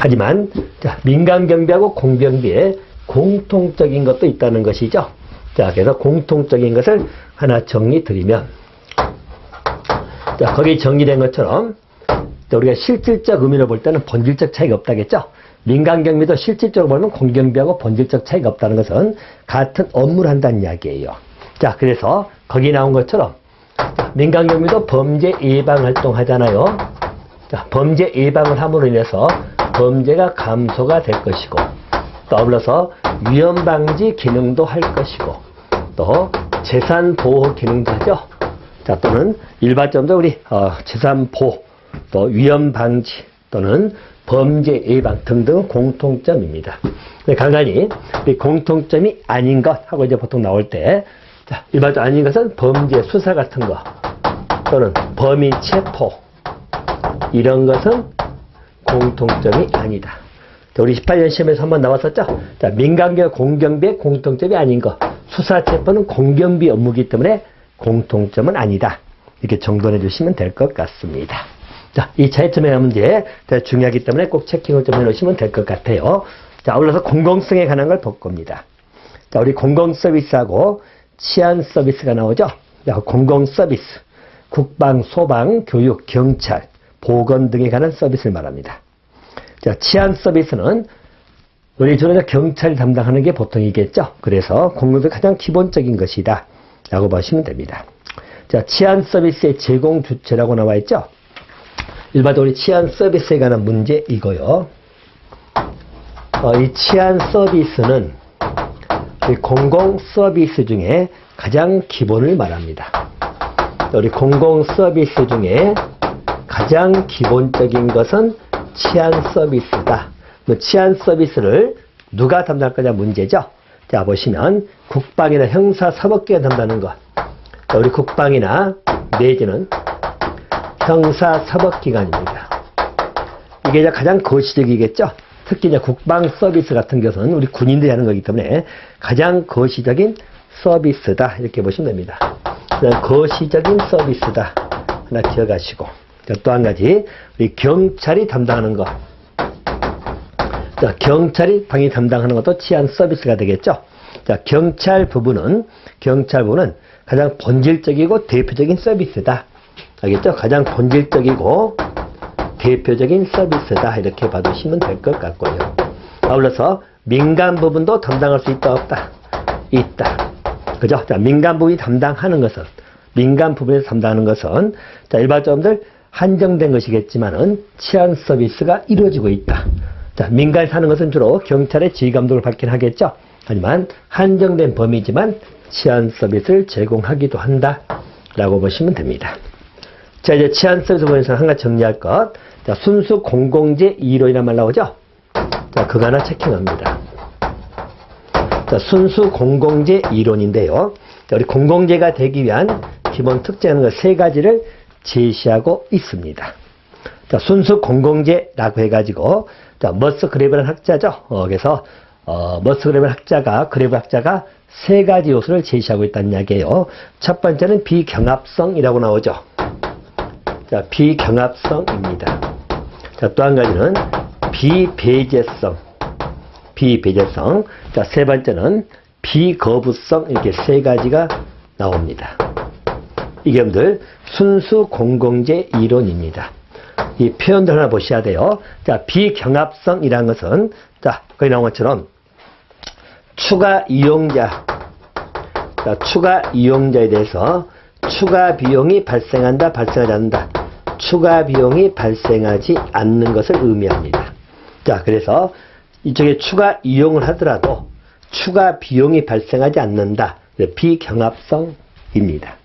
하지만 자, 민간경비하고 공경비에 공통적인 것도 있다는 것이죠. 자, 그래서 공통적인 것을 하나 정리 드리면, 자, 거기 정리된 것처럼 우리가 실질적 의미로 볼 때는 본질적 차이가 없다겠죠. 민간경비도 실질적으로 보면 공경비하고 본질적 차이가 없다는 것은 같은 업무를 한다는 이야기예요. 자, 그래서 거기 나온 것처럼 민간경비도 범죄 예방 활동 하잖아요. 자, 범죄 예방을 함으로 인해서 범죄가 감소가 될 것이고, 또 아울러서 위험 방지 기능도 할 것이고, 또 재산 보호 기능도 하죠. 자, 또는 일반적으로 우리 재산 보호, 또 위험 방지 또는 범죄 예방 등등 공통점입니다. 간간히 이 공통점이 아닌 것 하고 이제 보통 나올 때, 자, 일반적으로 아닌 것은 범죄 수사 같은 거 또는 범인 체포, 이런 것은 공통점이 아니다. 자, 우리 18년 시험에서 한번 나왔었죠. 자, 민간경비 공경비의 공통점이 아닌 것, 수사 체포는 공경비 업무이기 때문에 공통점은 아니다. 이렇게 정돈해 주시면 될 것 같습니다. 자, 이 차이점의 문제 되게 중요하기 때문에 꼭 체킹을 좀 해놓으시면 될 것 같아요. 자, 아울러서 공공성에 관한 걸 볼 겁니다. 자, 우리 공공 서비스하고 치안 서비스가 나오죠. 자, 공공 서비스, 국방, 소방, 교육, 경찰, 보건 등에 관한 서비스를 말합니다. 자, 치안 서비스는 우리 주로 경찰이 담당하는 게 보통이겠죠. 그래서 공공도 가장 기본적인 것이다 라고 보시면 됩니다. 자, 치안 서비스의 제공 주체라고 나와 있죠. 일반적으로 치안 서비스에 관한 문제 이거요. 이 치안 서비스는 공공 서비스 중에 가장 기본을 말합니다. 우리 공공 서비스 중에 가장 기본적인 것은 치안 서비스다. 치안 서비스를 누가 담당할 거냐 문제죠. 자, 보시면 국방이나 형사사법계가 담당하는 것. 우리 국방이나 내지는 형사사법기관입니다. 이게 가장 거시적이겠죠. 특히 이제 국방 서비스 같은 것은 우리 군인들이 하는 거기 때문에 가장 거시적인 서비스다. 이렇게 보시면 됩니다. 거시적인 서비스다. 하나 기억하시고. 또 한 가지, 우리 경찰이 담당하는 것. 자, 경찰이 방위 담당하는 것도 치안 서비스가 되겠죠. 자, 경찰 부분은 가장 본질적이고 대표적인 서비스다. 알겠죠? 가장 본질적이고 대표적인 서비스다. 이렇게 봐두시면 될 것 같고요. 아울러서 민간 부분도 담당할 수 있다, 없다? 있다. 그죠? 자, 민간 부분이 담당하는 것은, 민간 부분에서 담당하는 것은, 자, 일반적으로 한정된 것이겠지만은 치안 서비스가 이루어지고 있다. 자, 민간에서 하는 것은 주로 경찰의 지휘 감독을 받긴 하겠죠. 하지만 한정된 범위지만 치안 서비스를 제공하기도 한다. 라고 보시면 됩니다. 자, 이제 치안 서비스 부분에서 한 가지 정리할 것. 자, 순수 공공재 2호이란 말 나오죠? 자, 그거 하나 체킹합니다. 자, 순수 공공재 이론인데요. 자, 우리 공공재가 되기 위한 기본 특징은 세 가지를 제시하고 있습니다. 자, 순수 공공재라고 해가지고, 자, 머스그레브라는 학자죠. 그래서, 머스그레브 학자가 세 가지 요소를 제시하고 있다는 이야기예요. 첫 번째는 비경합성이라고 나오죠. 자, 비경합성입니다. 자, 또 한 가지는 비배제성. 자, 세 번째는 비거부성. 이렇게 세 가지가 나옵니다. 이게 여러분들 순수 공공재 이론입니다. 이 표현들 하나 보셔야 돼요. 자, 비경합성이라는 것은, 자, 거기 나온 것처럼 추가 이용자, 자, 추가 이용자에 대해서 추가 비용이 발생한다, 발생하지 않는다. 추가 비용이 발생하지 않는 것을 의미합니다. 자, 그래서 이쪽에 추가 이용을 하더라도 추가 비용이 발생하지 않는다. 비경합성입니다.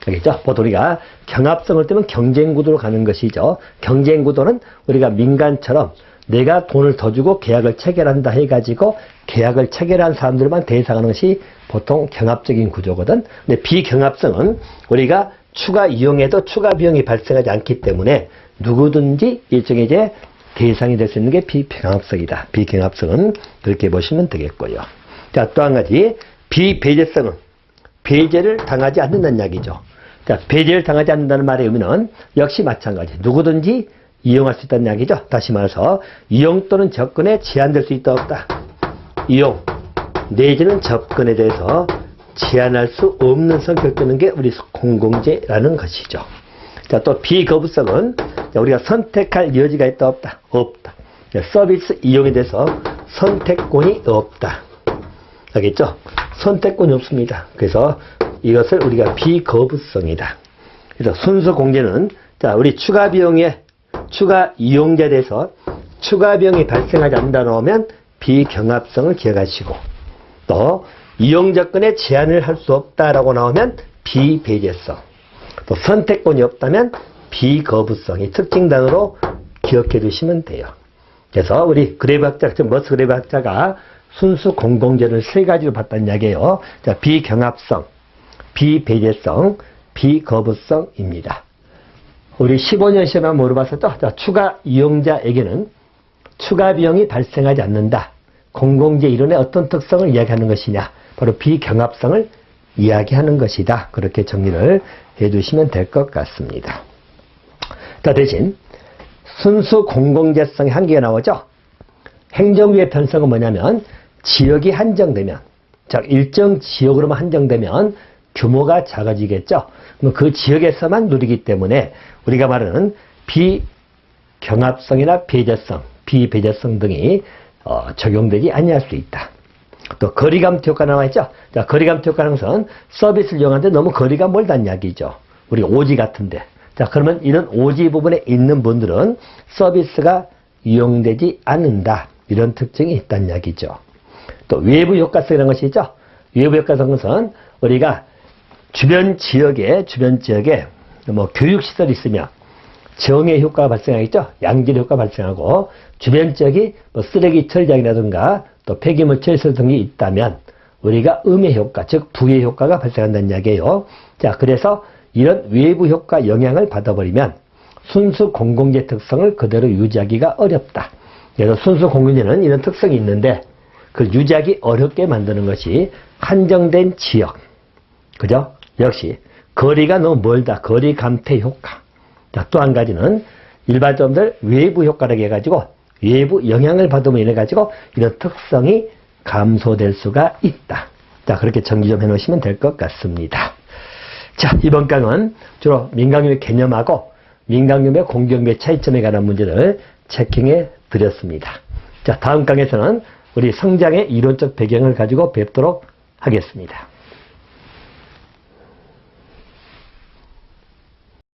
알겠죠? 보통 우리가 경합성을 뜨면 경쟁구도로 가는 것이죠. 경쟁구도는 우리가 민간처럼 내가 돈을 더 주고 계약을 체결한다 해가지고 계약을 체결한 사람들만 대상하는 것이 보통 경합적인 구조거든. 근데 비경합성은 우리가 추가 이용에도 추가 비용이 발생하지 않기 때문에 누구든지 일종의 이제 대상이 될 수 있는 게 비경합성이다. 비경합성은 그렇게 보시면 되겠고요. 자, 또 한 가지 비배제성은 배제를 당하지 않는다는 이야기죠. 자, 배제를 당하지 않는다는 말의 의미는 역시 마찬가지. 누구든지 이용할 수 있다는 이야기죠. 다시 말해서 이용 또는 접근에 제한될 수 있다 없다. 이용 내지는 접근에 대해서 제한할 수 없는 성격을 띠는 게 우리 공공재라는 것이죠. 자, 또 비거부성은 우리가 선택할 여지가 있다 없다. 없다. 서비스 이용에 대해서 선택권이 없다. 알겠죠? 선택권이 없습니다. 그래서 이것을 우리가 비거부성이다. 그래서 순수 공제는 자, 우리 추가 비용에 추가 이용자에 대해서 추가 비용이 발생하지 않는다 나오면 비경합성을 기억하시고, 또 이용 접근에 제한을 할 수 없다라고 나오면 비배제성, 또 선택권이 없다면 비거부성이 특징단어로 기억해 두시면 돼요. 그래서 우리 그레이브학자, 머스 그레이브학자가 순수 공공재를 세 가지로 봤다는 이야기예요. 자, 비경합성, 비배제성, 비거부성입니다. 우리 15년 시험에 물어봤었죠. 자, 추가 이용자에게는 추가 비용이 발생하지 않는다. 공공재 이론의 어떤 특성을 이야기하는 것이냐? 바로 비경합성을 이야기하는 것이다. 그렇게 정리를 해두시면 될 것 같습니다. 자, 대신 순수 공공재성의 한계가 나오죠. 행정부의 편성은 뭐냐면 지역이 한정되면, 즉 일정 지역으로만 한정되면 규모가 작아지겠죠. 그럼 그 지역에서만 누리기 때문에 우리가 말하는 비경합성이나 배제성, 비배제성 등이 적용되지 아니할 수 있다. 또 거리감퇴 효과 나와 있죠. 자, 거리감퇴 효과는 것은 서비스를 이용하는데 너무 거리가 멀다는 이야기죠. 우리 오지 같은데. 자, 그러면 이런 오지 부분에 있는 분들은 서비스가 이용되지 않는다. 이런 특징이 있다는 이야기죠. 또 외부 효과성이라는 것이 있죠. 외부 효과성은 것은 우리가 주변 지역에 뭐 교육시설이 있으면 정의 효과가 발생하겠죠. 양질 효과가 발생하고, 주변 지역이 뭐 쓰레기 처리장이라든가 또 폐기물 처리시설 등이 있다면 우리가 음의 효과, 즉 부의 효과가 발생한다는 이야기예요. 자, 그래서 이런 외부 효과 영향을 받아버리면 순수 공공재 특성을 그대로 유지하기가 어렵다. 그래서 순수 공공재는 이런 특성이 있는데 그 유지하기 어렵게 만드는 것이 한정된 지역, 그죠? 역시 거리가 너무 멀다. 거리 감퇴 효과. 자, 또 한 가지는 일반적으로 외부 효과라고 해가지고 외부 영향을 받으면 인해가지고 이런 특성이 감소될 수가 있다. 자, 그렇게 정리 좀 해놓으시면 될 것 같습니다. 자, 이번 강은 주로 민간경비 개념하고 민간경비와 공경비의 차이점에 관한 문제를 체킹해 드렸습니다. 자, 다음 강에서는 우리 성장의 이론적 배경을 가지고 뵙도록 하겠습니다.